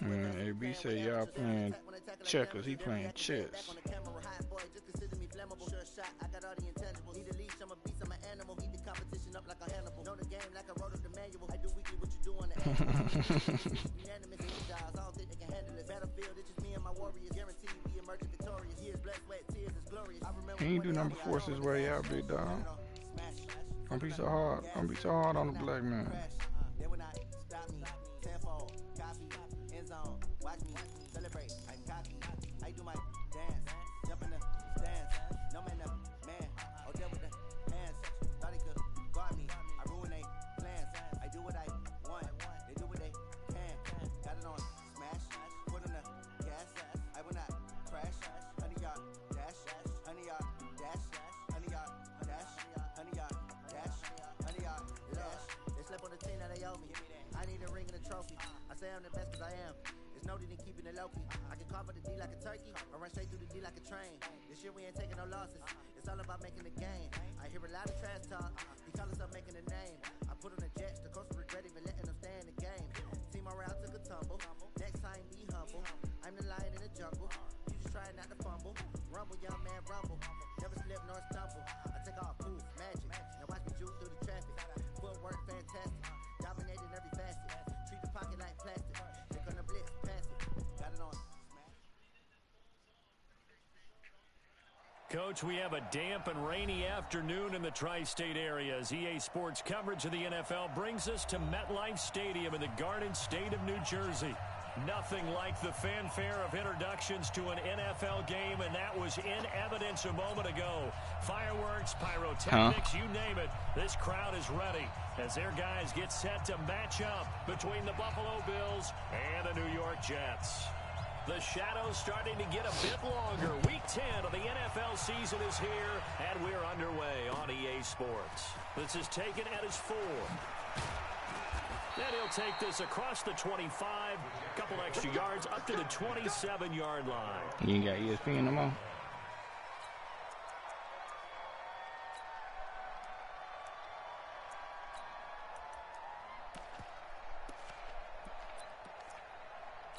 Man, AB said y'all playing checkers. He playing chess. He ain't do number forces way out, big dog. Don't be so hard. Don't be so hard on the black man. I'm the best cause I am. It's noted in keeping it low-key. I can carve up the D like a turkey or run straight through the D like a train. This year we ain't taking no losses. It's all about making the game. I hear a lot of trash talk. He call us up making a name. I put on the Jets. The coach regret even letting them stay in the game. Team morale took a tumble. Next time be humble. I'm the lion in the jungle. You just try not to fumble. Rumble, young man, rumble. Never slip nor stumble. I take off poof, magic. Now watch me juke through the traffic. Footwork fantastic. Dominating every facet. Treat the pocket like plastic. They're gonna blitz, pass it. Got it on. Coach, we have a damp and rainy afternoon in the tri-state area as EA Sports coverage of the NFL brings us to MetLife Stadium in the Garden State of New Jersey. Nothing like the fanfare of introductions to an NFL game, and that was in evidence a moment ago. Fireworks, pyrotechnics, you name it. This crowd is ready as their guys get set to match up between the Buffalo Bills and the New York Jets. The shadow's starting to get a bit longer. Week 10 of the NFL season is here, and we're underway on EA Sports. This is taken at his 4. Then he'll take this across the 25, couple extra yards up to the 27-yard line. You ain't got ESPN no more?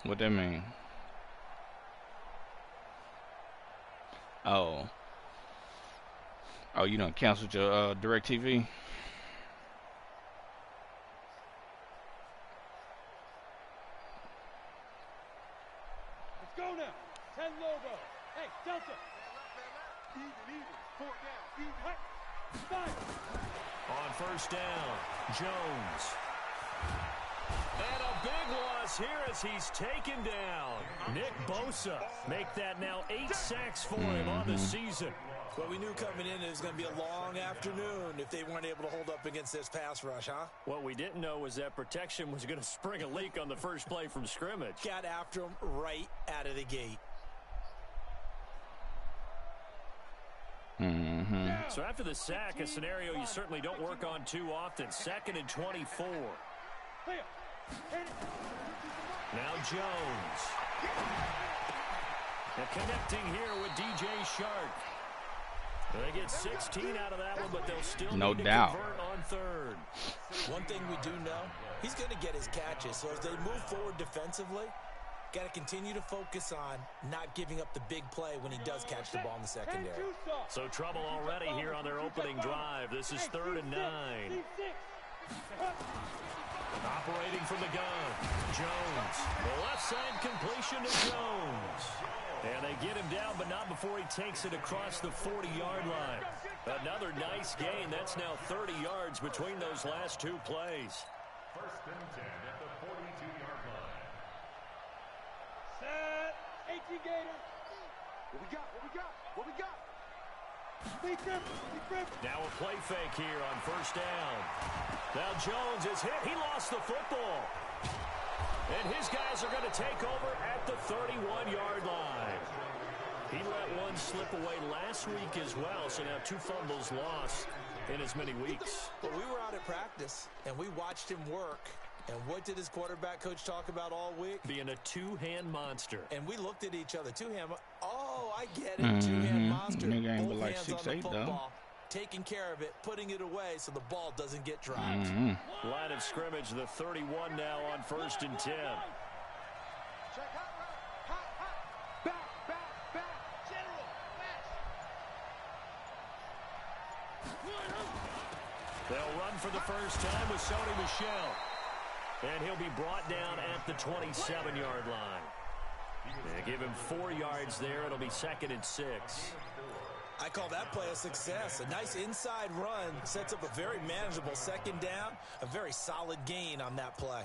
What that mean? Oh. Oh, you done canceled your DirecTV? Go now. 10 logo. Hey, Delta. Even. 4 down. Even. Fire. On first down, Jones. And a big loss here as he's taken down. Nick Bosa make that now 8 sacks for him on the season. Well, we knew coming in it was going to be a long afternoon if they weren't able to hold up against this pass rush, huh? What we didn't know was that protection was going to spring a leak on the first play from scrimmage. Got after him right out of the gate. So after the sack, a scenario you certainly don't work on too often. 2nd and 24. Now Jones. And connecting here with DJ Shark. They get 16 out of that one, but they'll still need to convert on 3rd. One thing we do know, he's going to get his catches. So as they move forward defensively, got to continue to focus on not giving up the big play when he does catch the ball in the secondary. So trouble already here on their opening drive. This is 3rd and 9. Operating from the gun, Jones. The left side completion to Jones. And they get him down, but not before he takes it across the 40-yard line. Another nice gain. That's now 30 yards between those last 2 plays. 1st and 10 at the 42-yard line. Set. 18 Gator. What we got? Now a play fake here on first down. Now Jones is hit. He lost the football. And his guys are going to take over at the 31-yard line. He let one slip away last week as well, so now 2 fumbles lost in as many weeks. Well, we were out at practice, and we watched him work. And what did his quarterback coach talk about all week? Being a 2-hand monster. And we looked at each other. 2-hand. Oh, I get it. 2-hand monster. Nigga ain't but Both like hands 6'8", on the football, though. taking care of it, putting it away so the ball doesn't get dropped. Line of scrimmage, the 31 now on 1st and 10. They'll run for the first time with Sony Michel. And he'll be brought down at the 27-yard line. They give him 4 yards there. It'll be 2nd and 6. I call that play a success. A nice inside run sets up a very manageable 2nd down. A very solid gain on that play.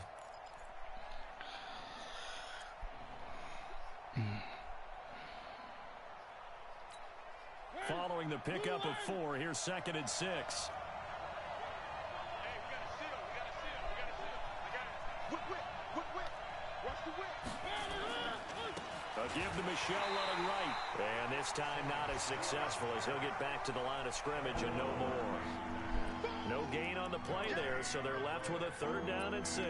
Following the pickup of 4, here's 2nd and 6. Give the Michel running right. And this time not as successful as he'll get back to the line of scrimmage and no more. No gain on the play there, so they're left with a 3rd down and 6.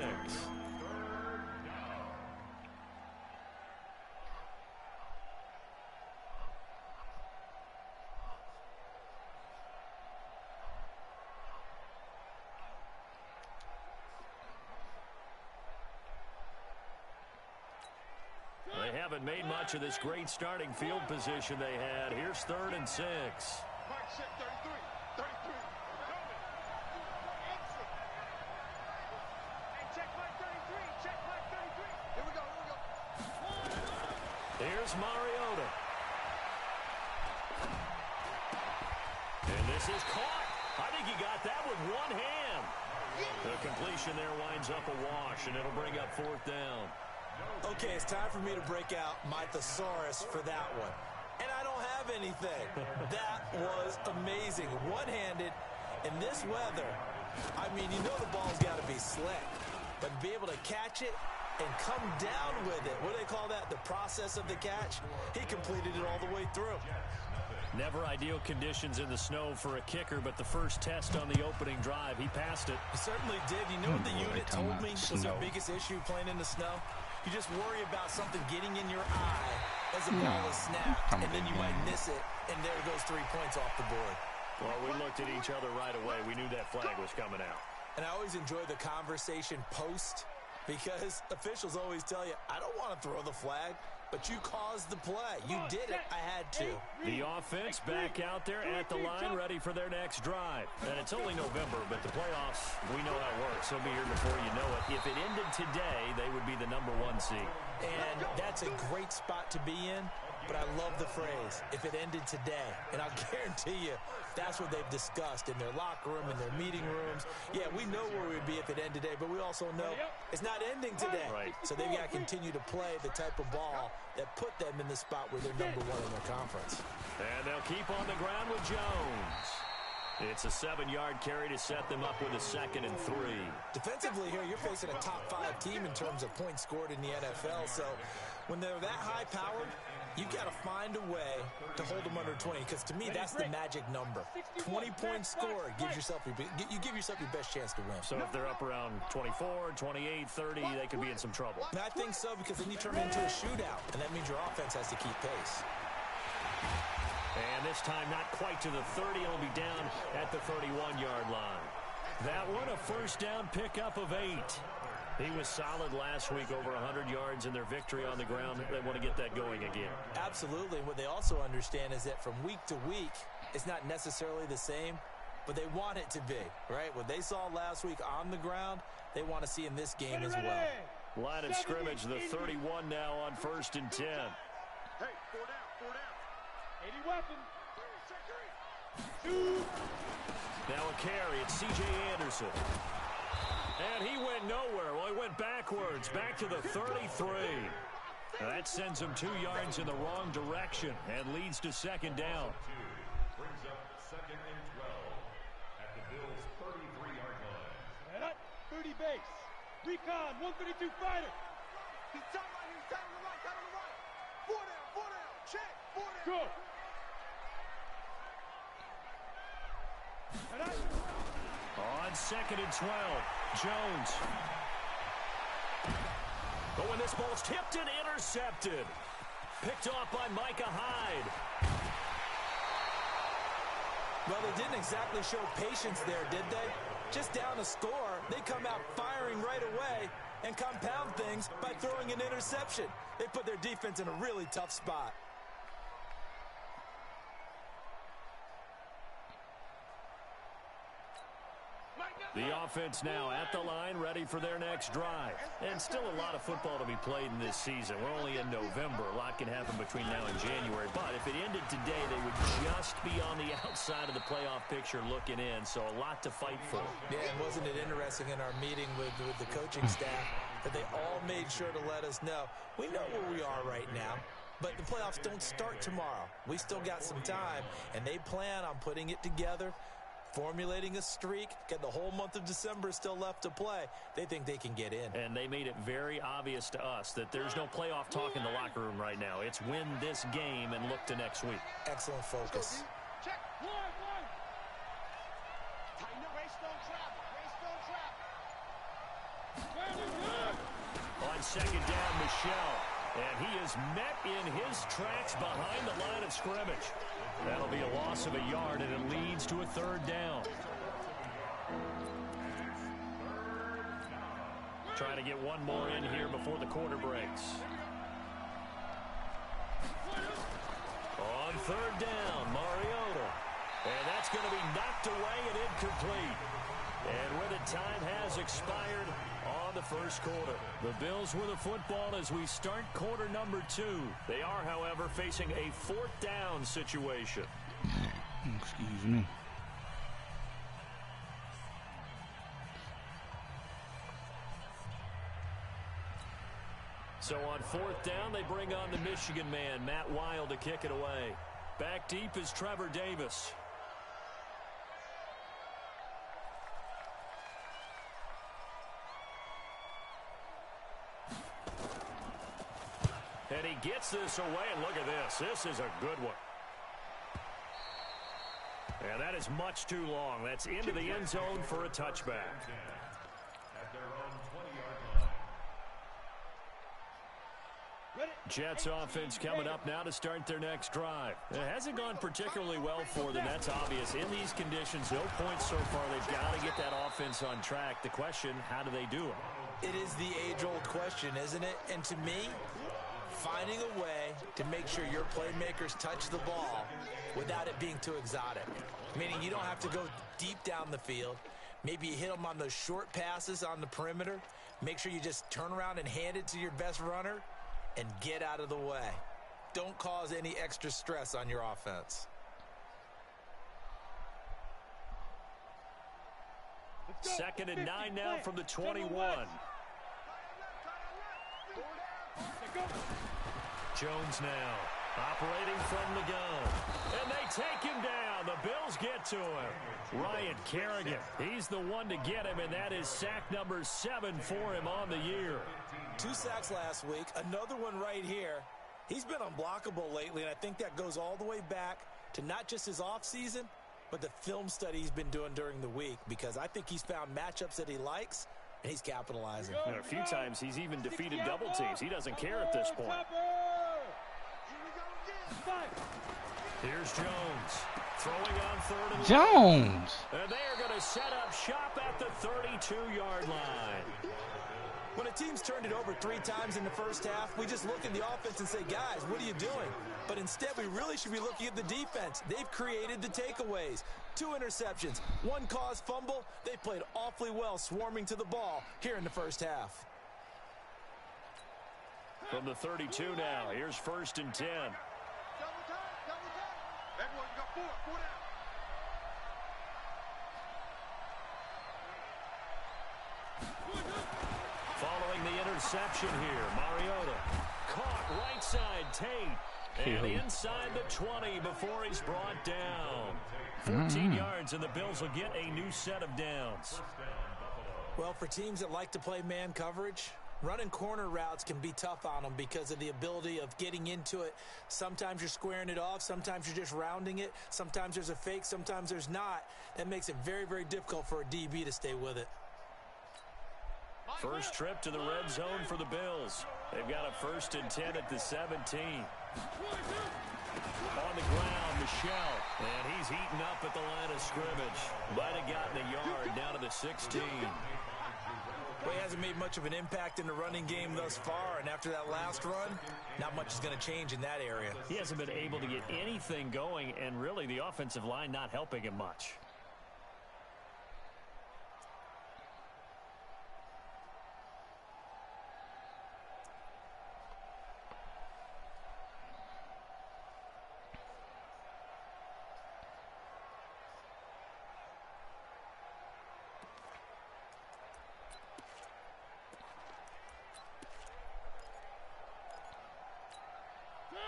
They haven't made much of this great starting field position they had. Here's 3rd and 6. Here's Mariota. And this is caught. I think he got that with one hand. The completion there winds up a wash, and it'll bring up 4th down. Okay, it's time for me to break out my thesaurus for that one. And I don't have anything. That was amazing. One-handed in this weather. I mean, you know the ball's got to be slick. But be able to catch it and come down with it. What do they call that? The process of the catch? He completed it all the way through. Never ideal conditions in the snow for a kicker, but the first test on the opening drive, he passed it. He certainly did. You know what the unit told me was their biggest issue playing in the snow? You just worry about something getting in your eye as a ball is snapped, and then you might miss it, and there goes 3 points off the board. Well, we looked at each other right away. We knew that flag was coming out. And I always enjoy the conversation post, because officials always tell you, I don't want to throw the flag, but you caused the play. You did it. I had to. The offense back out there at the line, ready for their next drive. And it's only November, but the playoffs, we know how it works. They'll be here before you know it. If it ended today, they would be the #1 seed. And that's a great spot to be in. But I love the phrase, if it ended today. And I'll guarantee you, that's what they've discussed in their locker room, in their meeting rooms. Yeah, we know where we'd be if it ended today, but we also know it's not ending today. Right. So they've got to continue to play the type of ball that put them in the spot where they're #1 in their conference. And they'll keep on the ground with Jones. It's a 7-yard carry to set them up with a 2nd and 3. Defensively here, you're facing a top-5 team in terms of points scored in the NFL. So when they're that high-powered, you've got to find a way to hold them under 20, because to me, that's the magic number. 20 points scored gives yourself you give yourself your best chance to win. So if they're up around 24, 28, 30, they could be in some trouble. And I think so, because then you turn it into a shootout, and that means your offense has to keep pace. And this time not quite to the 30. It'll be down at the 31-yard line. That one a first down pickup of 8. He was solid last week, over 100 yards in their victory on the ground. They want to get that going again. Absolutely. And what they also understand is that from week to week, it's not necessarily the same, but they want it to be, right? What they saw last week on the ground, they want to see in this game as well. Line of scrimmage, the 31 now on 1st and 10. Hey, 4 down. 80 weapon. Now a carry. It's C.J. Anderson. And he went nowhere. Well, he went backwards, back to the 33. That sends him 2 yards in the wrong direction and leads to 2nd down. Brings up 2nd and 12 at the Bills' 33-yard line. Head up, 30 base. Recon, 132 fighter. He's tight right here, tight on the right, tight on the right. 4 down, check, 4 down. Go. On 2nd and 12, Jones. But when this ball's tipped and intercepted. Picked off by Micah Hyde. Well, they didn't exactly show patience there, did they? Just down a score, they come out firing right away and compound things by throwing an interception. They put their defense in a really tough spot. The offense now at the line, ready for their next drive. And still a lot of football to be played in this season. We're only in November. A lot can happen between now and January. But if it ended today, they would just be on the outside of the playoff picture looking in. So a lot to fight for. Yeah, and wasn't it interesting in our meeting with the coaching staff that they all made sure to let us know, we know where we are right now. But the playoffs don't start tomorrow. We still got some time, and they plan on putting it together, formulating a streak, get the whole month of December still left to play. They think they can get in. And they made it very obvious to us that there's no playoff talk in the locker room right now. It's win this game and look to next week. Excellent focus. Check. One. Tighten up. Race don't trap. On second down, Michelle. And he is met in his tracks behind the line of scrimmage. That'll be a loss of a yard, and it leads to a third down. Trying to get one more in here before the quarter breaks. On third down, Mariota. And that's going to be knocked away and incomplete. And where the time has expired on the first quarter. The Bills with the football as we start quarter number 2. They are, however, facing a fourth down situation. Excuse me. So on fourth down, they bring on the Michigan man, Matt Wild, to kick it away. Back deep is Trevor Davis. And he gets this away, and look at this. This is a good one. And that is much too long. That's into the end zone for a touchback. At their own 20-yard line. Jets offense coming up now to start their next drive. It hasn't gone particularly well for them. That's obvious. In these conditions, no points so far. They've got to get that offense on track. The question, how do they do it? It is the age-old question, isn't it? And to me, finding a way to make sure your playmakers touch the ball without it being too exotic. Meaning you don't have to go deep down the field. Maybe you hit them on those short passes on the perimeter. Make sure you just turn around and hand it to your best runner and get out of the way. Don't cause any extra stress on your offense. Second and 9 now from the 21. Jones now operating from the gun. And they take him down. The Bills get to him. Ryan Kerrigan, he's the one to get him, and that is sack number 7 for him on the year. 2 sacks last week, another one right here. He's been unblockable lately, and I think that goes all the way back to not just his offseason, but the film study he's been doing during the week, because I think he's found matchups that he likes, and he's capitalizing. And a few times he's even defeated double teams. He doesn't care at this point. Here's Jones throwing on third and Jones. And they are going to set up shop at the 32-yard line. When a team's turned it over 3 times in the first half, we just look at the offense and say, guys, what are you doing? But instead, we really should be looking at the defense. They've created the takeaways. 2 interceptions, 1 caused fumble. They played awfully well swarming to the ball here in the first half. From the 32 now, here's first and 10. Everyone, you got 4 down. Following the interception here, Mariota caught right side Tate. And inside the 20 before he's brought down. 14 yards, and the Bills will get a new set of downs. Well, for teams that like to play man coverage, running corner routes can be tough on them because of the ability of getting into it. Sometimes you're squaring it off. Sometimes you're just rounding it. Sometimes there's a fake. Sometimes there's not. That makes it very, very difficult for a DB to stay with it. First trip to the red zone for the Bills. They've got a first and 10 at the 17. On the ground, Michelle. And he's heating up at the line of scrimmage. Might have gotten a yard down to the 16. Well, he hasn't made much of an impact in the running game thus far, and after that last run, not much is going to change in that area. He hasn't been able to get anything going, and really the offensive line not helping him much.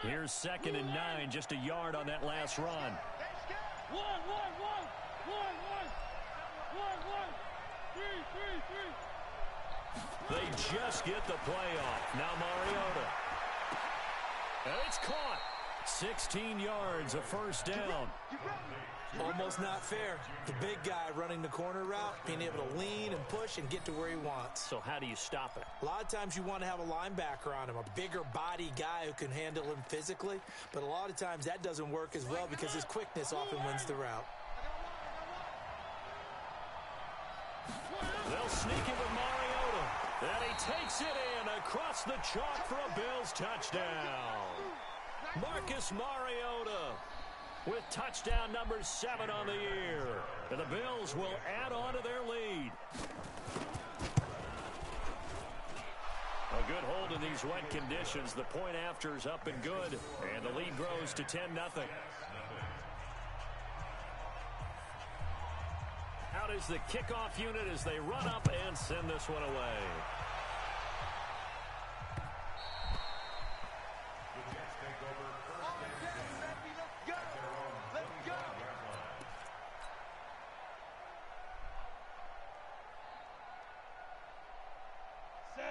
Here's 2nd and 9, just a yard on that last run. They just get the play off. Now Mariota. And it's caught. 16 yards, a first down. Almost not fair. The big guy running the corner route, being able to lean and push and get to where he wants. So how do you stop it? A lot of times you want to have a linebacker on him, a bigger body guy who can handle him physically. But a lot of times that doesn't work as well because his quickness often wins the route. They'll sneak it with Mariota. And he takes it in across the chalk for a Bills touchdown. Marcus Mariota with touchdown number 7 on the year. And the Bills will add on to their lead. A good hold in these wet conditions. The point after is up and good. And the lead grows to 10-0. Out is the kickoff unit as they run up and send this one away.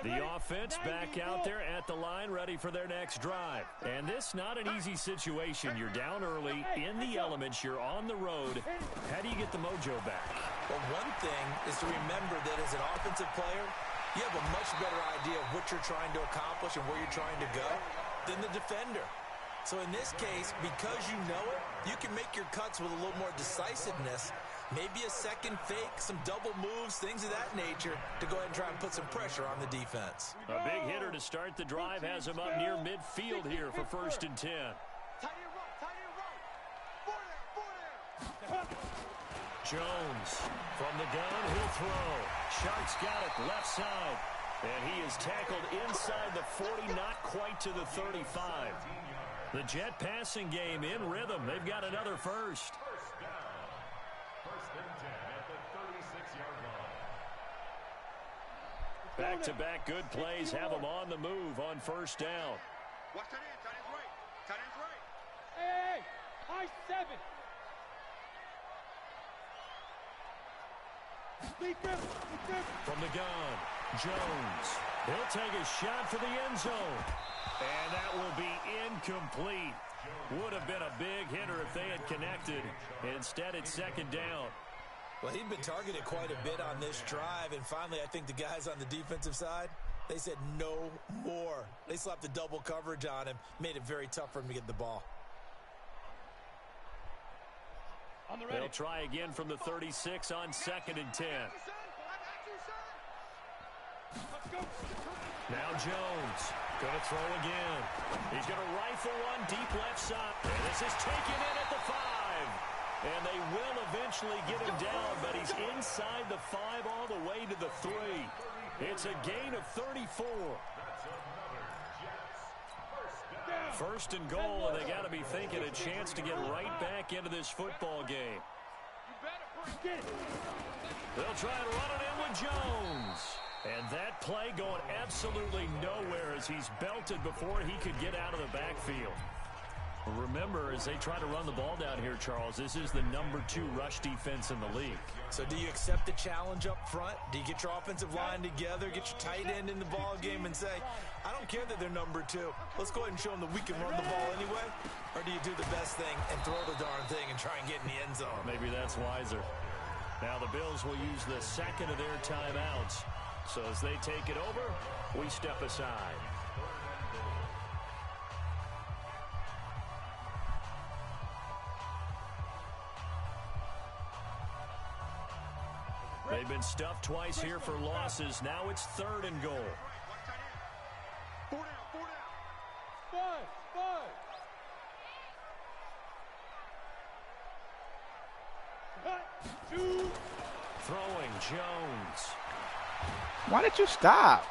The offense back out there at the line, ready for their next drive. And this not an easy situation. You're down early, in the elements, you're on the road. How do you get the mojo back? Well, one thing is to remember that as an offensive player, you have a much better idea of what you're trying to accomplish and where you're trying to go than the defender. So in this case, because you know it, you can make your cuts with a little more decisiveness. Maybe a second fake, some double moves, things of that nature to go ahead and try and put some pressure on the defense. A big hitter to start the drive has him up near midfield here for 1st and 10. Jones from the gun, he'll throw. Sharks got it left side. And he is tackled inside the 40, not quite to the 35. The Jet passing game in rhythm. They've got another first. Back-to-back good plays have them on the move on 1st down. Watch tight end. Tight end's right. Tight end's right. Hey, high 7. From the gun, Jones. He'll take a shot for the end zone. And that will be incomplete. Would have been a big hitter if they had connected. Instead, it's 2nd down. Well, he'd been targeted quite a bit on this drive, and finally I think the guys on the defensive side, they said no more. They slapped the double coverage on him, made it very tough for him to get the ball. They'll try again from the 36 on 2nd and 10. Now Jones going to throw again. He's going to rifle one deep left side. And this is taken in at the 5. And they will eventually get him down, but he's inside the 5 all the way to the 3. It's a gain of 34. 1st and goal, and they got to be thinking a chance to get right back into this football game. They'll try to run it in with Jones. And that play going absolutely nowhere as he's belted before he could get out of the backfield. Remember, as they try to run the ball down here, Charles, this is the number 2 rush defense in the league. So do you accept the challenge up front? Do you get your offensive line together, get your tight end in the ball game and say, I don't care that they're number 2. Let's go ahead and show them that we can run the ball anyway? Or do you do the best thing and throw the darn thing and try and get in the end zone? Maybe that's wiser. Now the Bills will use the 2nd of their timeouts. So as they take it over, we step aside. They've been stuffed twice here for losses. Now it's 3rd and goal. 4 down, 4 down. 5. 2. Throwing Jones. Why did you stop?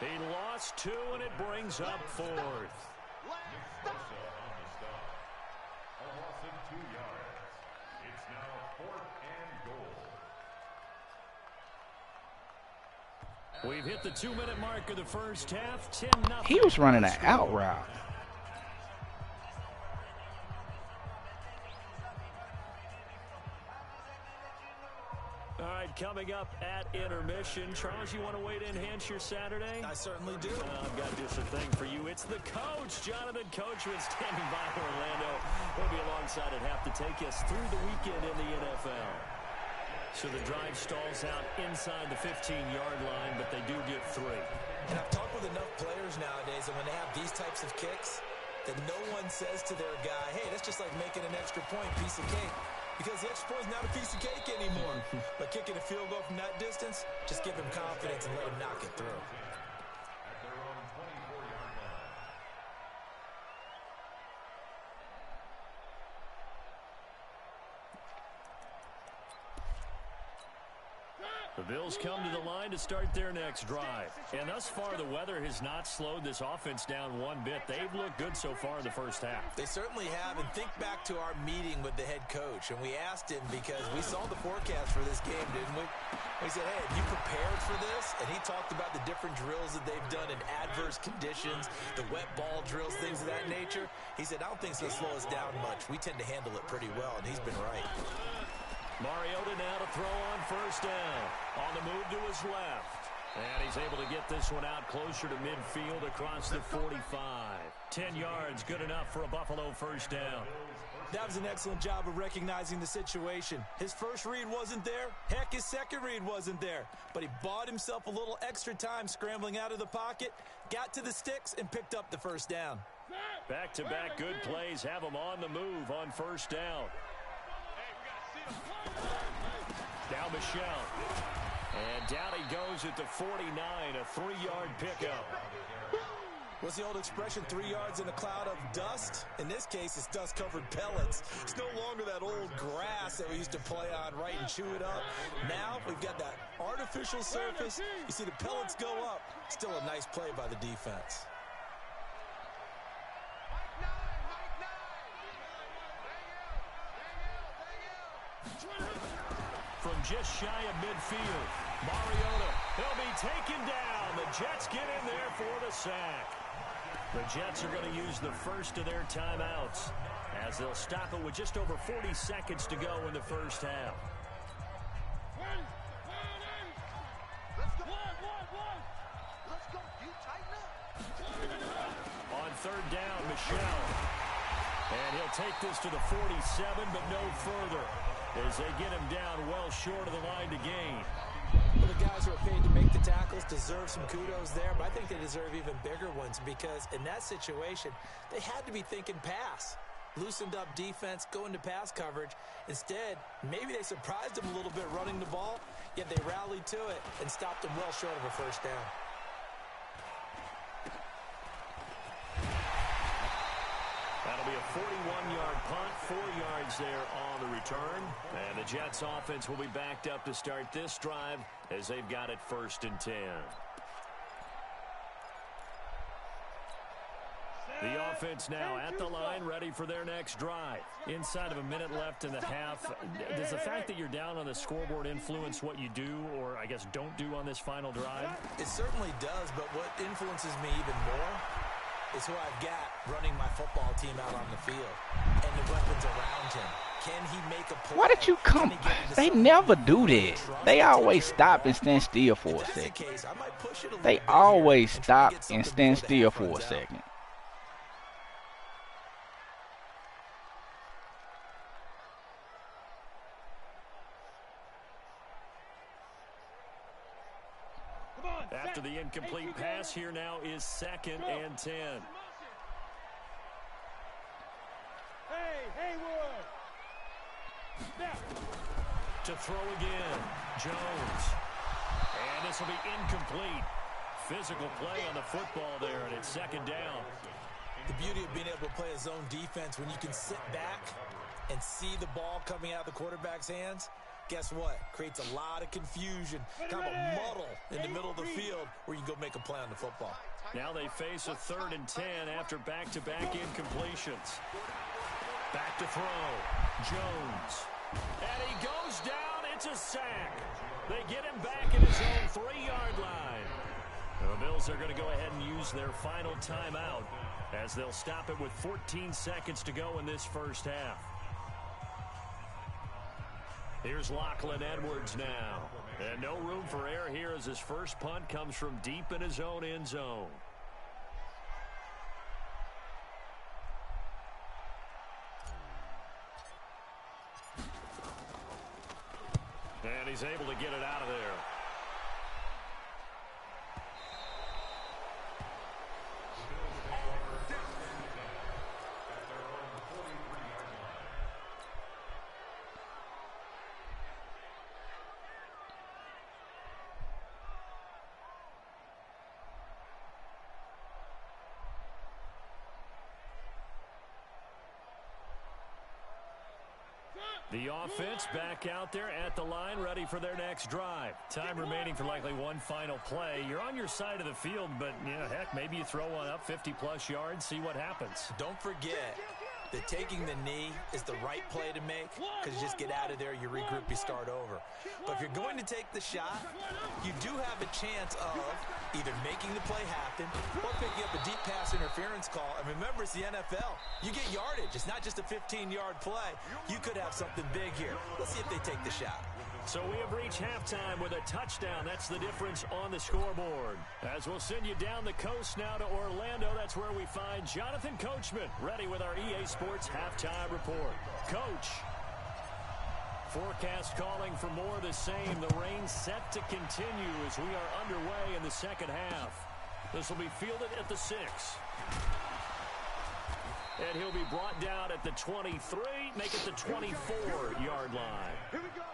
He lost 2, and it brings up 4th. Last stop. A loss of 2 yards. It's now 4th and goal. We've hit the 2-minute mark of the first half. 10-0. He was running an out route. All right, coming up at intermission. Charles, you want to wait to enhance your Saturday? I certainly do. I've got just a thing for you. It's the coach, Jonathan Coachman, standing by Orlando. He'll be alongside at half to take us through the weekend in the NFL. So the drive stalls out inside the 15-yard line, but they do get 3. And I've talked with enough players nowadays, and when they have these types of kicks, that no one says to their guy, hey, that's just like making an extra point, piece of cake. Because the extra point is not a piece of cake anymore. But kicking a field goal from that distance, just give him confidence and let him knock it through. At their own 24-yard line. The Bills come to the line to start their next drive. And thus far, the weather has not slowed this offense down one bit. They've looked good so far in the first half. They certainly have. And think back to our meeting with the head coach. And we asked him because we saw the forecast for this game, didn't we? We said, hey, have you prepared for this? And he talked about the different drills that they've done in adverse conditions, the wet ball drills, things of that nature. He said, I don't think it's going to slow us down much. We tend to handle it pretty well, and he's been right. Mariota now to throw on first down. On the move to his left. And he's able to get this one out closer to midfield across the 45. 10 yards, good enough for a Buffalo first down. That was an excellent job of recognizing the situation. His first read wasn't there. Heck, his second read wasn't there. But he bought himself a little extra time scrambling out of the pocket, got to the sticks, and picked up the first down. Back-to-back good plays have him on the move on first down. Now Michelle. And down he goes at the 49, a 3-yard pickup. What's the old expression, 3 yards in a cloud of dust? In this case, it's dust-covered pellets. It's no longer that old grass that we used to play on, right, and chew it up. Now we've got that artificial surface. You see the pellets go up. Still a nice play by the defense. From just shy of midfield, Mariota, he'll be taken down. The Jets get in there for the sack. The Jets are going to use the first of their timeouts as they'll stop it with just over 40 seconds to go in the first half. On third down, Michelle. And he'll take this to the 47, but no further, as they get him down well short of the line to gain. Well, the guys who are paid to make the tackles deserve some kudos there, but I think they deserve even bigger ones because in that situation, they had to be thinking pass. Loosened up defense, going to pass coverage. Instead, maybe they surprised them a little bit running the ball, yet they rallied to it and stopped them well short of a first down. That'll be a 41-yard punt, 4 yards there on the return. And the Jets offense will be backed up to start this drive as they've got it 1st and 10. The offense now at the line, ready for their next drive. Inside of a minute left in the half. Does the fact that you're down on the scoreboard influence what you do or, I guess, don't do on this final drive? It certainly does, but what influences me even more is who I've got running my football team out on the field and the weapons around him. Can he make a play? Why did you come? They never do that. They always stop and stand still for a second. They always stop and stand still for a second. After the incomplete pass, here now is 2nd and 10. To throw again, Jones. And this will be incomplete. Physical play on the football there, and it's 2nd down. The beauty of being able to play a zone defense when you can sit back and see the ball coming out of the quarterback's hands. Guess what? Creates a lot of confusion, kind of a muddle in the middle of the field where you can go make a play on the football. Now they face a 3rd and 10 after back-to-back incompletions. Back to throw. Jones. And he goes down. It's a sack. They get him back in his own 3-yard line. The Bills are going to go ahead and use their final timeout as they'll stop it with 14 seconds to go in this first half. Here's Lachlan Edwards now. And no room for error here as his first punt comes from deep in his own end zone. And he's able to get it out of there. The offense back out there at the line, ready for their next drive. Time remaining for likely one final play. You're on your side of the field, but, heck, maybe you throw one up 50-plus yards, see what happens. Don't forget that taking the knee is the right play to make because you just get out of there, you regroup, you start over. But if you're going to take the shot, you do have a chance of either making the play happen or picking up a deep pass interference call. And remember, it's the NFL. You get yardage. It's not just a 15-yard play. You could have something big here. Let's see if they take the shot. So we have reached halftime with a touchdown. That's the difference on the scoreboard. As we'll send you down the coast now to Orlando, that's where we find Jonathan Coachman, ready with our EA Sports halftime report. Coach. Forecast calling for more of the same. The rain set to continue as we are underway in the second half. This will be fielded at the 6. And he'll be brought down at the 23, make it the 24-yard line. Here we go.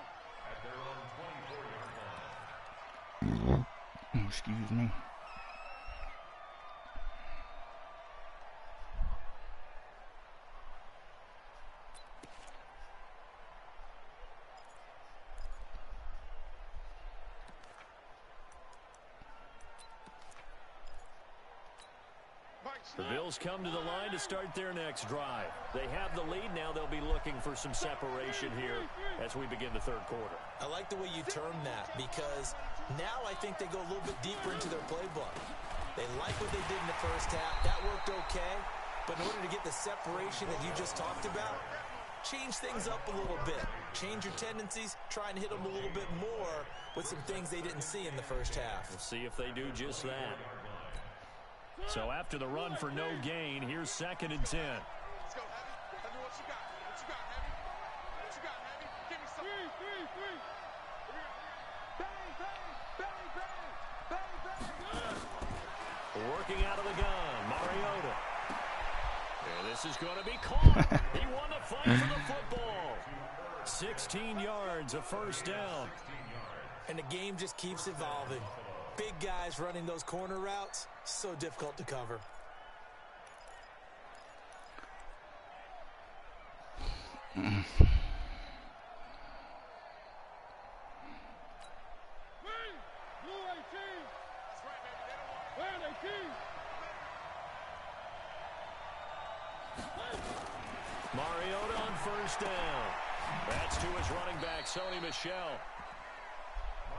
Excuse me. The Bills come to the line to start their next drive. They have the lead. Now they'll be looking for some separation here as we begin the third quarter. I like the way you term that because now I think they go a little bit deeper into their playbook. They like what they did in the first half. That worked okay. But in order to get the separation that you just talked about, change things up a little bit. Change your tendencies. Try and hit them a little bit more with some things they didn't see in the first half. We'll see if they do just that. So after the run for no gain, here's 2nd and 10. Let's go, Heavy. Heavy, what you got? What you got, Heavy? What you got, Heavy? Give me some. Three. Bang, bang, bang, bang, bang. Working out of the gun, Mariota. And this is going to be caught. He won the fight for the football. 16 yards, a first down. And the game just keeps evolving. Big guys running those corner routes, so difficult to cover. Mariota on first down. That's to his running back, Sony Michel.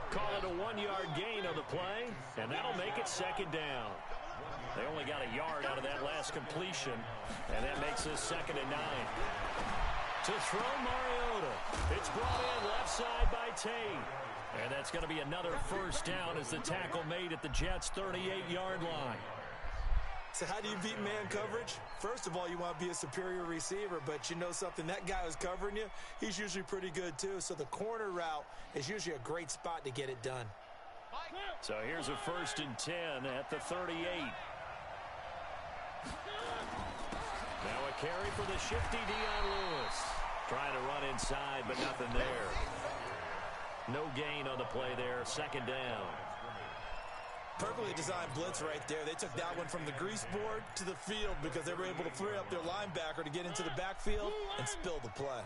Call it a 1-yard gain on the play, and that'll make it 2nd down. They only got a yard out of that last completion, and that makes this 2nd and 9. To throw Mariota. It's brought in left side by Tate. And that's going to be another first down as the tackle made at the Jets' 38-yard line. So how do you beat man coverage? First of all, you want to be a superior receiver, but you know something, that guy who's covering you, he's usually pretty good too. So the corner route is usually a great spot to get it done. So here's a 1st and 10 at the 38. Now a carry for the shifty Dion Lewis. Trying to run inside, but nothing there. No gain on the play there, 2nd down. Perfectly designed blitz right there. They took that one from the grease board to the field because they were able to free up their linebacker to get into the backfield and spill the play.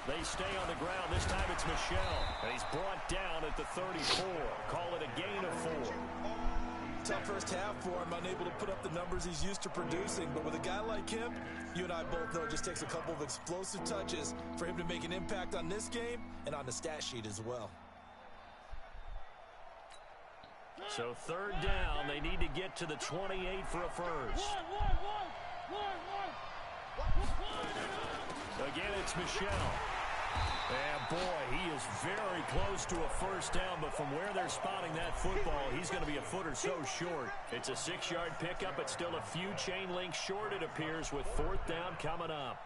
They stay on the ground. This time it's Michel. And he's brought down at the 34. Call it a gain of 4. tough first half for him, unable to put up the numbers he's used to producing. But with a guy like him, you and I both know it just takes a couple of explosive touches for him to make an impact on this game and on the stat sheet as well. So third down, they need to get to the 28 for a first. Again, it's Michelle. And boy, he is very close to a first down, but from where they're spotting that football, he's going to be a foot or so short. It's a 6-yard pickup, but still a few chain links short, it appears, with fourth down coming up.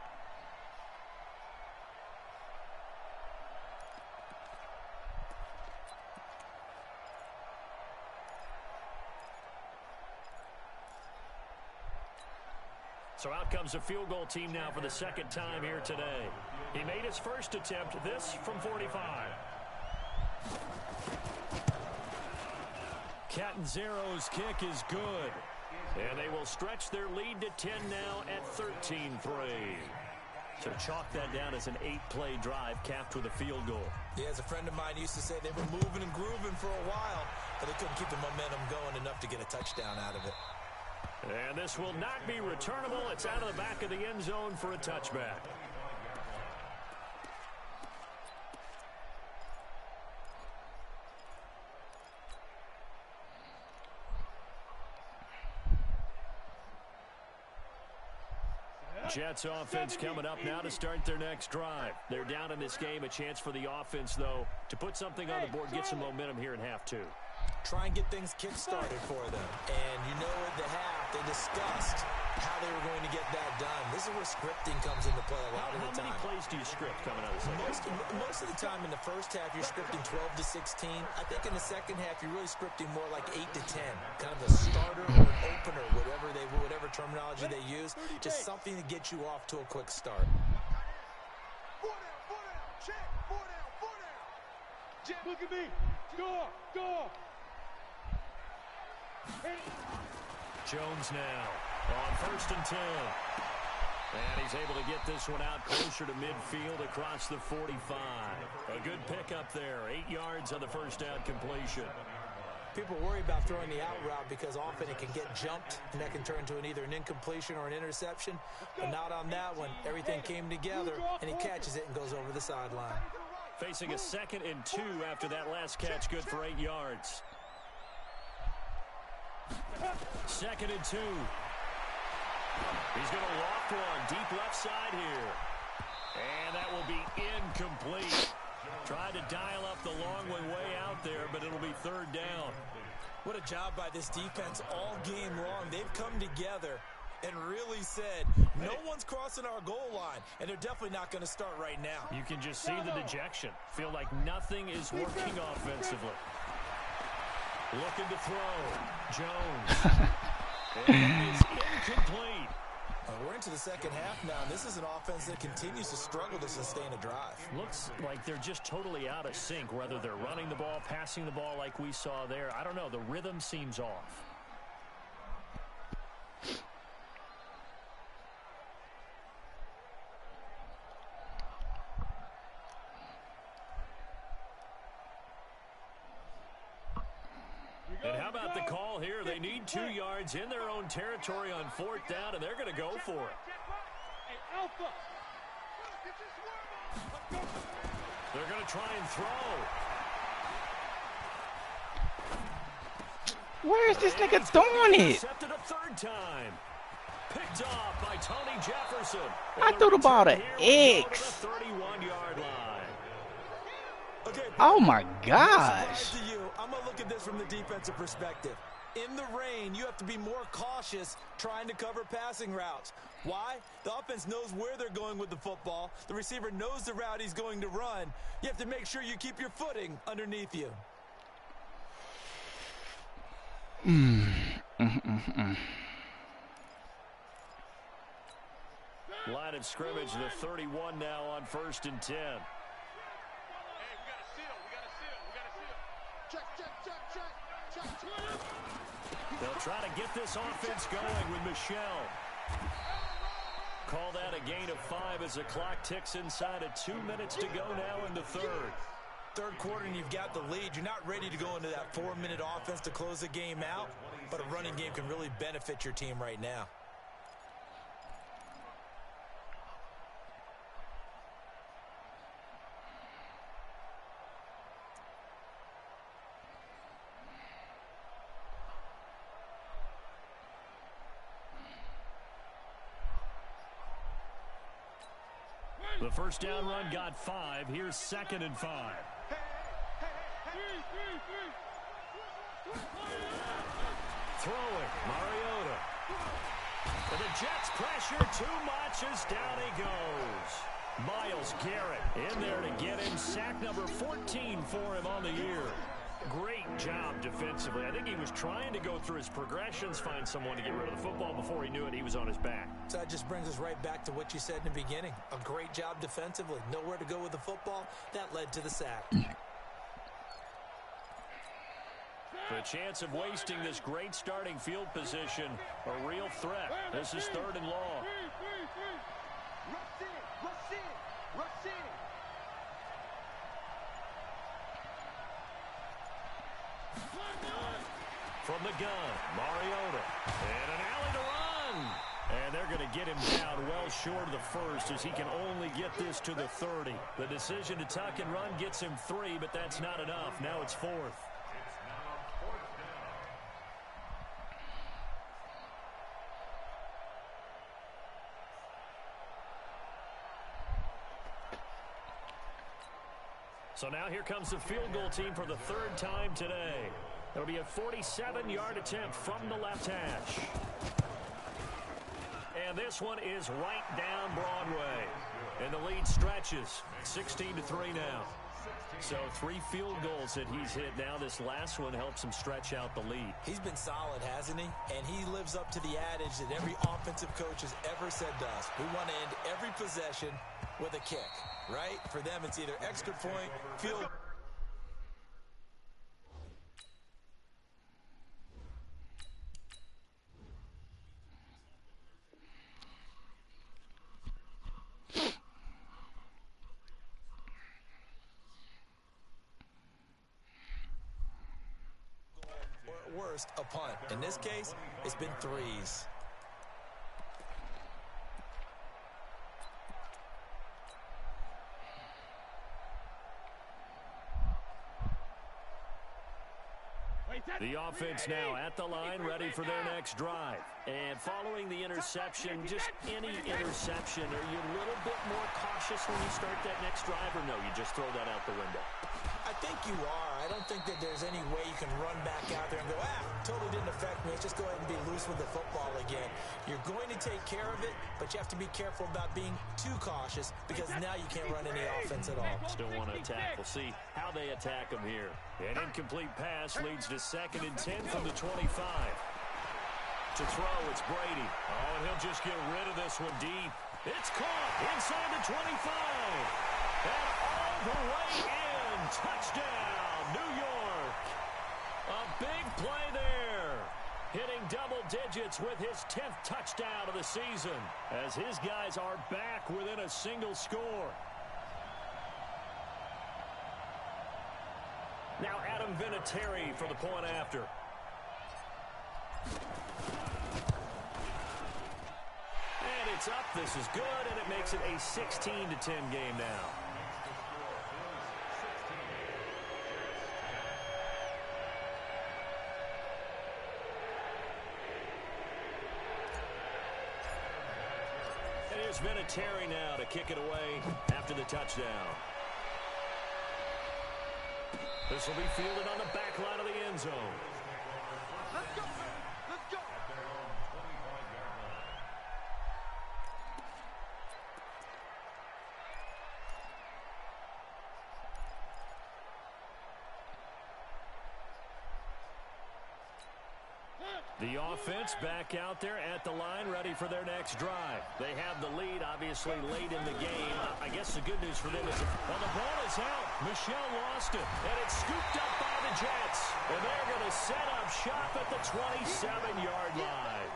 So out comes a field goal team now for the second time here today. He made his first attempt, this from 45. Catanzaro's kick is good. And they will stretch their lead to 10 now at 13-3. So chalk that down as an 8-play drive capped with a field goal. Yeah, as a friend of mine used to say, they were moving and grooving for a while, but they couldn't keep the momentum going enough to get a touchdown out of it. And this will not be returnable. It's out of the back of the end zone for a touchback. Jets offense coming up now to start their next drive. They're down in this game. A chance for the offense, though, to put something on the board, get some momentum here in half two. Try and get things kick-started for them. And you know at the half, they discussed how they were going to get that done. This is where scripting comes into play a lot of the time. How many plays do you script coming out of the second? Most of the time in the first half, you're scripting 12 to 16. I think in the second half, you're really scripting more like 8 to 10. Kind of a starter or an opener, whatever terminology they use. Just something to get you off to a quick start. 4 down, check, 4 down. Jet, look at me. Go. Jones now on 1st and 10. And he's able to get this one out closer to midfield across the 45. A good pickup there. 8 yards on the first down completion. People worry about throwing the out route because often it can get jumped, and that can turn into either an incompletion or an interception. But not on that one. Everything came together, and he catches it and goes over the sideline. Facing a 2nd and 2 after that last catch, good for 8 yards. 2nd and 2. He's going to loft one deep left side here. And that will be incomplete. Tried to dial up the long one way out there, but it'll be 3rd down. What a job by this defense all game long. They've come together and really said, no one's crossing our goal line, and they're definitely not going to start right now. You can just see the dejection. Feel like nothing is working offensively. Looking to throw. Jones. And that is incomplete. We're into the second half now, and this is an offense that continues to struggle to sustain a drive. Looks like they're just totally out of sync, whether they're running the ball, passing the ball like we saw there. I don't know. The rhythm seems off. And how about the call here? They need 2 yards in their own territory on 4th down, and they're going to go for it. They're going to try and throw. Where is this nigga throwing it? Intercepted a 3rd time. Picked off by Tony Jefferson. I threw the ball to X. 31-yard line. Okay, Oh my gosh. to you, I'm going to look at this from the defensive perspective. In the rain, you have to be more cautious trying to cover passing routes. Why? The offense knows where they're going with the football. The receiver knows the route he's going to run. You have to make sure you keep your footing underneath you. Line of scrimmage, the 31 now on 1st and 10. They'll try to get this offense going with Michelle. Call that a gain of 5 as the clock ticks inside of 2 minutes to go now in the 3rd. Third quarter and you've got the lead. You're not ready to go into that 4-minute offense to close the game out. but a running game can really benefit your team right now. The first down run got 5. Here's 2nd and 5. Throwing, Mariota. And the Jets pressure too much as down he goes. Myles Garrett in there to get him. Sack number 14 for him on the year. Great job defensively. I think he was trying to go through his progressions, find someone to get rid of the football. Before he knew it, he was on his back. So that just brings us right back to what you said in the beginning. A great job defensively. Nowhere to go with the football. That led to the sack. The chance of wasting this great starting field position, a real threat. This is 3rd and long. Rush in. From the gun, Mariota. And an alley to run. And they're going to get him down well short of the first as he can only get this to the 30. The decision to tuck and run gets him 3, but that's not enough. Now it's 4th. So now here comes the field goal team for the 3rd time today. It'll be a 47-yard attempt from the left hash. And this one is right down Broadway. And the lead stretches. 16-3 now. So 3 field goals that he's hit now. This last one helps him stretch out the lead. He's been solid, hasn't he? And he lives up to the adage that every offensive coach has ever said to us. We want to end every possession with a kick, right? For them, it's either extra point, field. Or worst, a punt. In this case, it's been 3s. The offense now at the line, ready for their next drive. And following the interception, just any interception, are you a little bit more cautious when you start that next drive, or no, you just throw that out the window? I think you are. I don't think that there's any way you can run back out there and go, totally didn't affect me. Let's just go ahead and be loose with the football again. You're going to take care of it, but you have to be careful about being too cautious because now you can't run any offense at all. Still want to attack. We'll see how they attack them here. An incomplete pass leads to 2nd and 10 from the 25. To throw, it's Brady. Oh, and he'll just get rid of this one deep. It's caught inside the 25. And all the way in. Touchdown, New York. A big play there. Hitting double digits with his 10th touchdown of the season as his guys are back within a single score. Now Adam Vinatieri for the point after. And it's up. This is good, and it makes it a 16-10 game now. And here's Vinatieri now to kick it away after the touchdown. This will be fielded on the back line of the end zone. Let's go. Let's go. The offense back out there at the line, ready for their next drive. They have the lead, obviously, late in the game. I guess the good news for them is, well, the ball is out. Michelle lost it, and it's scooped up by the Jets. And they're going to set up shop at the 27-yard line.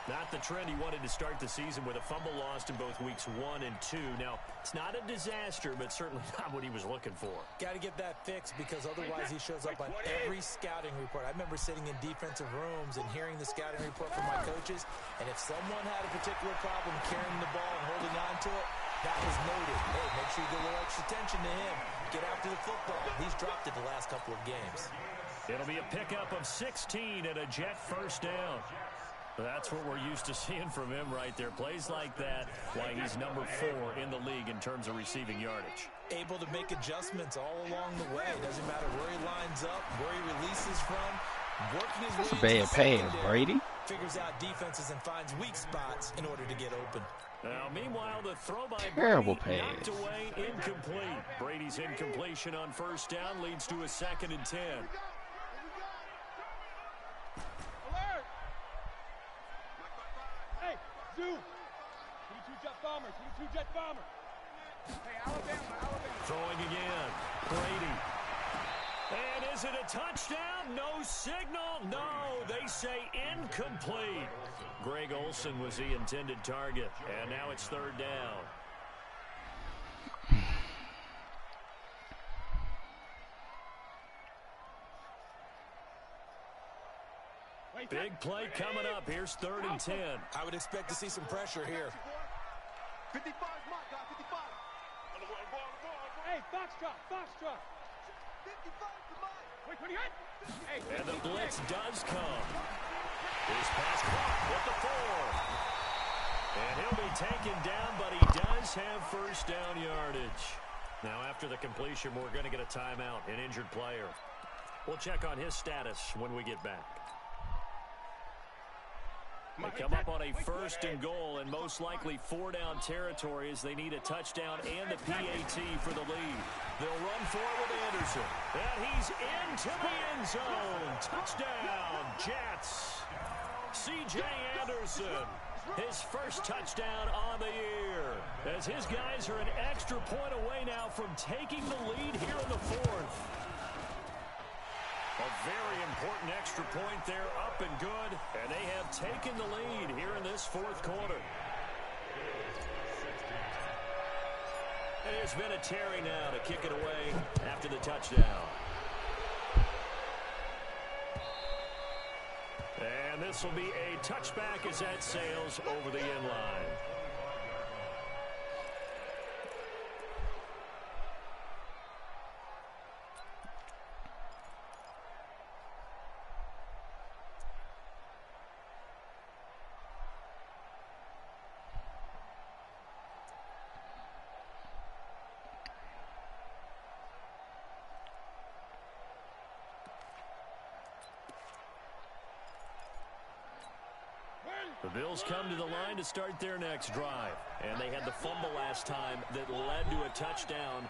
Not the trend he wanted to start the season with a fumble lost in both weeks 1 and 2. Now, it's not a disaster, but certainly not what he was looking for. Got to get that fixed because otherwise he shows up on every scouting report. I remember sitting in defensive rooms and hearing the scouting report from my coaches, and if someone had a particular problem carrying the ball and holding on to it, that was noted. Hey, make sure you give a little extra attention to him. Get after the football. He's dropped it the last couple of games. It'll be a pickup of 16 and a Jet first down. That's what we're used to seeing from him right there. Plays like that, why he's number 4 in the league in terms of receiving yardage. Able to make adjustments all along the way. Doesn't matter where he lines up, where he releases from. Working his That's a way bad pass, Brady. Figures out defenses and finds weak spots in order to get open. Now, meanwhile, the throw by Terrible Brady pass. knocked away, incomplete. Brady's incompletion on first down leads to a 2nd and 10. Alert! Hey, Zoo! 22 Jet Bomber, 22 Jet Bomber. Hey, Alabama. Throwing again. Brady. And is it a touchdown? No signal. No, they say incomplete. Greg Olsen was the intended target, and now it's 3rd down. Big play coming up. Here's 3rd and 10. I would expect to see some pressure here. 55 is my guy, 55. Hey, Foxtrot. 55 is mine. Wait, 28. Hey, and the blitz does come. His pass caught with the 4. And he'll be taken down, but he does have first down yardage. Now, after the completion, we're going to get a timeout, an injured player. We'll check on his status when we get back. They come up on a 1st and goal, and most likely 4-down territory as they need a touchdown and a PAT for the lead. They'll run for it with Anderson. And he's into the end zone. Touchdown, Jets. C.J. Anderson, his first touchdown on the year. As his guys are an extra point away now from taking the lead here in the 4th. A very important extra point there, up and good, and they have taken the lead here in this 4th quarter. There's been a Terry now to kick it away after the touchdown. And this will be a touchback as that sails over the end line. The Bills come to the line to start their next drive. And they had the fumble last time that led to a touchdown.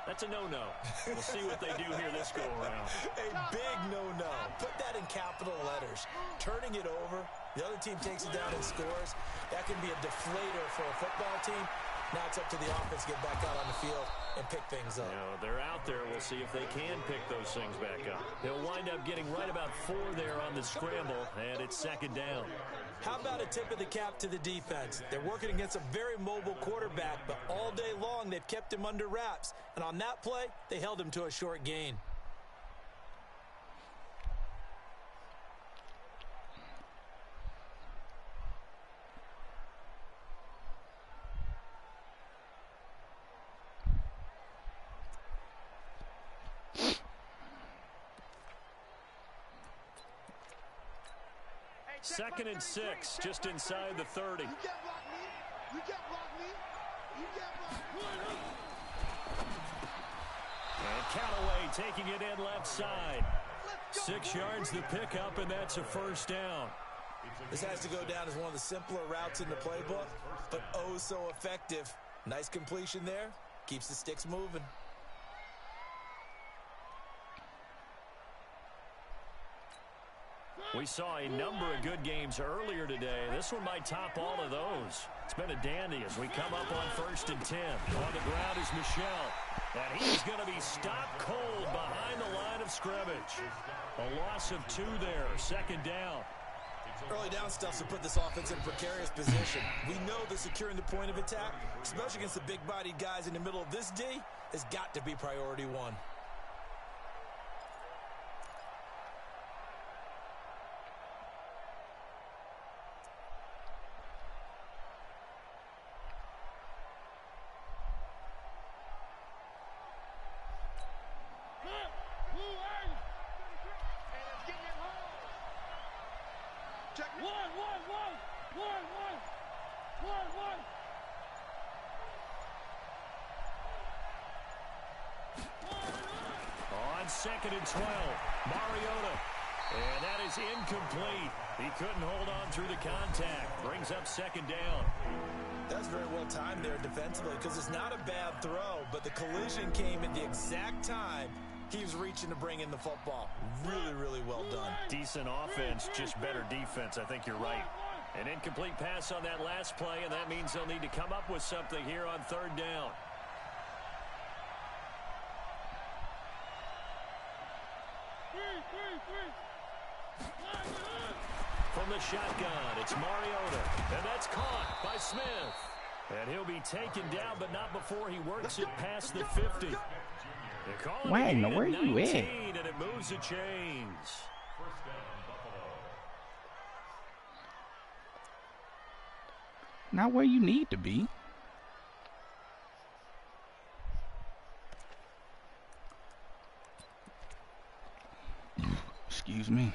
That's a no-no. We'll see what they do here this go-around. A big no-no. Put that in capital letters. Turning it over, the other team takes it down and scores. That can be a deflator for a football team. Now it's up to the offense to get back out on the field and pick things up. You know, they're out there. We'll see if they can pick those things back up. They'll wind up getting right about 4 there on the scramble, and it's 2nd down. How about a tip of the cap to the defense? They're working against a very mobile quarterback, but all day long they've kept him under wraps. And on that play, they held him to a short gain. Second and 6, just inside the 30. You can't block me. You can't block me. You can't block me. And Callaway taking it in left side. 6 yards the pickup, and that's a first down. This has to go down as one of the simpler routes in the playbook, but oh so effective. Nice completion there. Keeps the sticks moving. We saw a number of good games earlier today. This one might top all of those. It's been a dandy as we come up on 1st and 10. On the ground is Michel. And he's going to be stopped cold behind the line of scrimmage. A loss of 2 there, 2nd down. Early down stuff to put this offense in a precarious position. We know that securing the point of attack, especially against the big-bodied guys in the middle of this D, has got to be priority one. Second and 12. Mariota. And that is incomplete. He couldn't hold on through the contact. Brings up second down. That's very well timed there defensively because it's not a bad throw, but the collision came at the exact time he was reaching to bring in the football. Really, really well done. Decent offense, just better defense. I think you're right. An incomplete pass on that last play, and that means they'll need to come up with something here on third down. From the shotgun, it's Mariota, and that's caught by Smith. And he'll be taken down, but not before he works it past the 50. Wagner, where you at? And it moves the chains. Not where you need to be. Excuse me.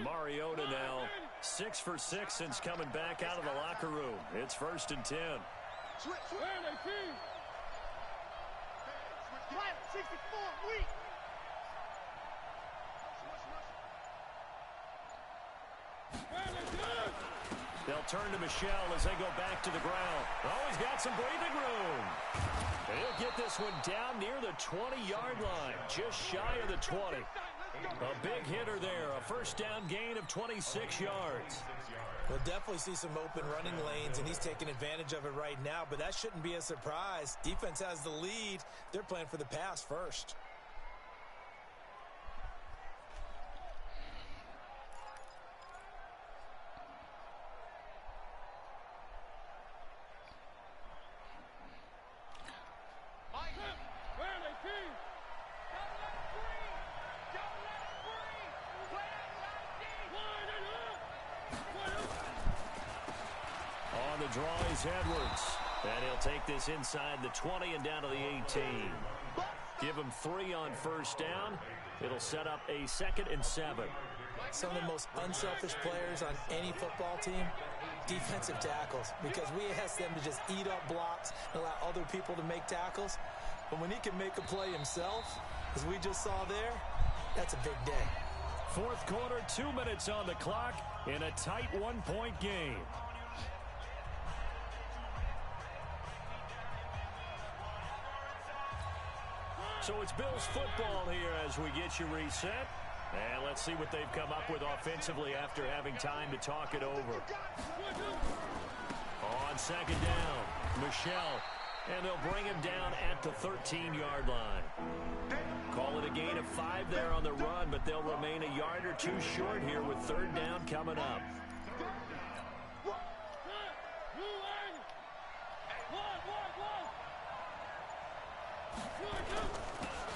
Mariota now 6 for 6 since coming back out of the locker room. It's 1st and 10. They'll turn to Michelle as they go back to the ground. Oh, he's got some breathing room. And he'll get this one down near the 20-yard line, just shy of the 20. A big hitter there, a first down gain of 26 yards. We'll definitely see some open running lanes, and he's taking advantage of it right now, but that shouldn't be a surprise. Defense has the lead. They're playing for the pass first. Draw is Edwards, and he'll take this inside the 20 and down to the 18. Give him 3 on first down. It'll set up a 2nd and 7. Some of the most unselfish players on any football team, defensive tackles, because we ask them to just eat up blocks and allow other people to make tackles. But when he can make a play himself, as we just saw there, that's a big day. 4th quarter, 2 minutes on the clock in a tight 1-point game. So it's Bills football here as we get you reset. And let's see what they've come up with offensively after having time to talk it over. On second down, Michelle. And they'll bring him down at the 13-yard line. Call it a gain of 5 there on the run, but they'll remain a yard or 2 short here with third down coming up.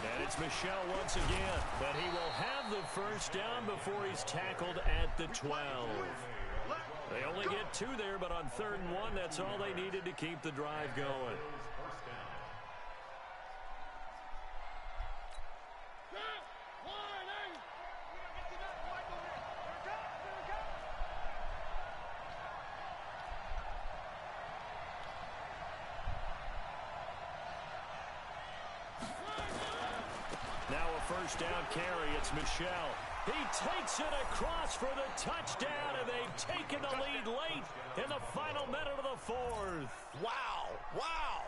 And it's Michelle once again, but he will have the first down before he's tackled at the 12. They only get 2 there, but on 3rd and 1, that's all they needed to keep the drive going. Now a first down carry. It's Michelle. He takes it across for the touchdown, and they've taken the lead late in the final minute of the 4th. Wow! Wow!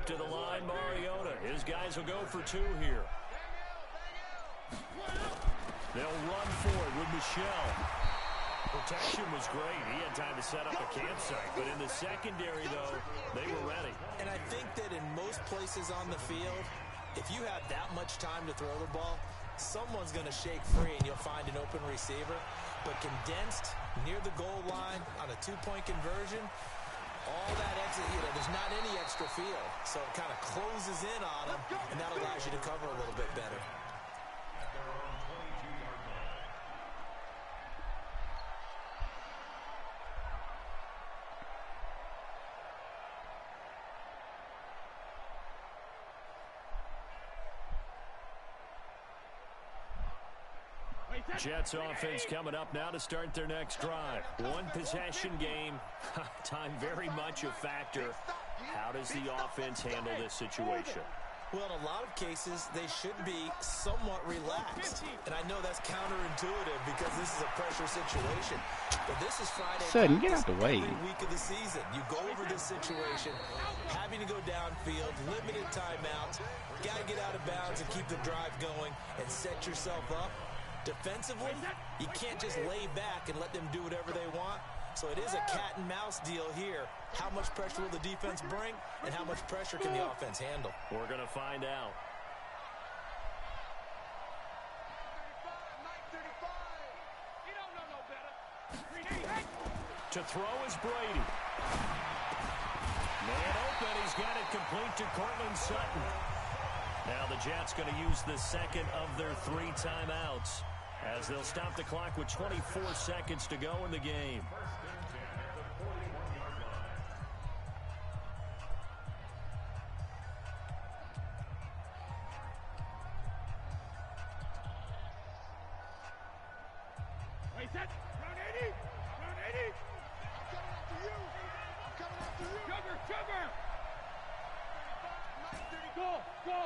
to the line, Mariota. His guys will go for 2 here. They'll run for it with Michelle. Protection was great. He had time to set up a campsite. But in the secondary, though, they were ready. And I think that in most places on the field, if you have that much time to throw the ball, someone's going to shake free and you'll find an open receiver. But condensed near the goal line on a 2-point conversion, all that exit, there's not any extra field. So it kind of closes in on them, and that allows you to cover a little bit better. Jets offense coming up now to start their next drive. 1 possession game. Time very much a factor. How does the offense handle this situation? Well, in a lot of cases, they should be somewhat relaxed. And I know that's counterintuitive because this is a pressure situation. But this is Friday. Sutton, get out the way. Every week of the season, you go over this situation, having to go downfield, limited timeouts, got to get out of bounds and keep the drive going and set yourself up. Defensively, you can't just lay back and let them do whatever they want. So it is a cat and mouse deal here. How much pressure will the defense bring, and how much pressure can the offense handle? We're going to find out. To throw is Brady. Man open, he's got it complete to Cortland Sutton. Now the Jets going to use the second of their 3 timeouts as they'll stop the clock with 24 seconds to go in the game. Wait, set. Round 80. Round 80. I'm coming after you. I'm coming after you. Sugar. Go.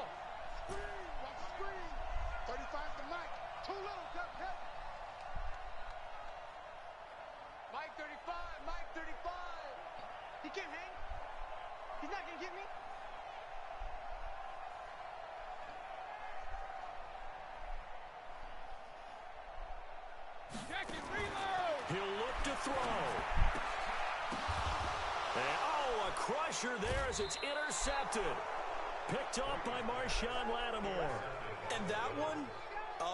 Screen. Watch the screen. 35's the mic. Too little. Duck hit. Mike 35. Mike 35. He can't hang. He's not going to get me. Check it. Reload. He'll look to throw. And, a crusher there as it's intercepted. Picked off by Marshawn Lattimore. And that one,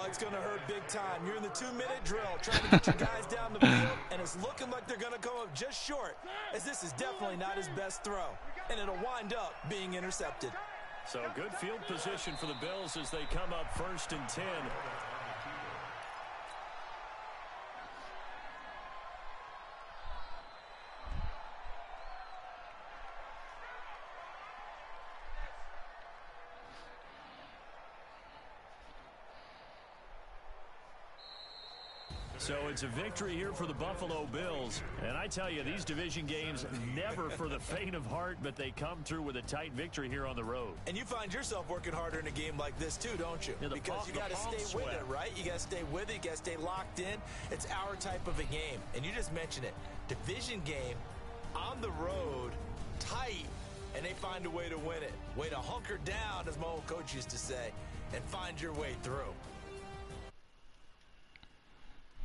it's going to hurt big time. You're in the 2-minute drill trying to get your guys down the field, and it's looking like they're going to come up just short, as this is definitely not his best throw, and it'll wind up being intercepted. So good field position for the Bills as they come up 1st and 10. So it's a victory here for the Buffalo Bills. And I tell you, these division games, never for the faint of heart, but they come through with a tight victory here on the road. And you find yourself working harder in a game like this too, don't you? Yeah, because you got to stay with it, right? You got to stay with it. You got to stay locked in. It's our type of a game. And you just mentioned it. Division game, on the road, tight, and they find a way to win it. Way to hunker down, as my old coach used to say, and find your way through.